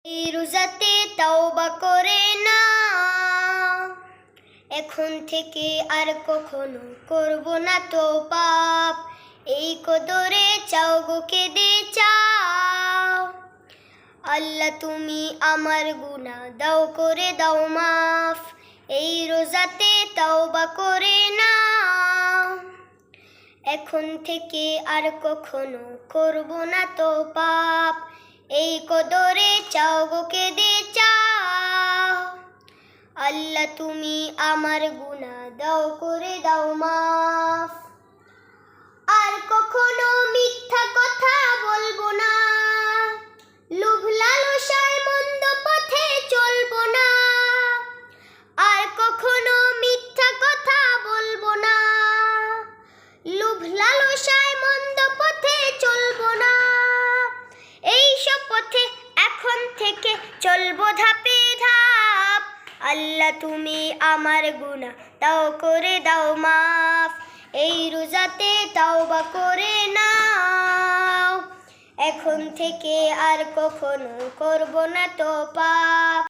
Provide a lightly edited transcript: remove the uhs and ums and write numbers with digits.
এই রোজাতে তাওবা করে না, এখন থেকে আর কখনো করব না তো পাপ। এই কদরে চাও গো কেঁদে চাও, আল্লাহ তুমি আমার গুনাহ দাও করে দাও মাফ। এই রোজাতে তাওবা করে না, এখন থেকে আর কখনো করব না তো পাপ। এই কদরে চাও গো কেঁদে চাও, আল্লাহ তুমি আমার গুনাহ দাও করে দাও মাফ। আর কখনো মিথ্যা কথা বলবো না, লোভ লালসায় মন্দ পথে চলবো না। আর কখনো মিথ্যা কথা বলবো না, লোভ লালসায় মন্দ পথে চলবো না। এই সব পথে এখন থেকে চলবো ধাপে ধাপ, আল্লাহ তুমি আমার গুনাহ দাও করে দাও মাফ। এই রোজাতে তাওবা করে নাও, এখন থেকে আর কখনো করব না তো পাপ।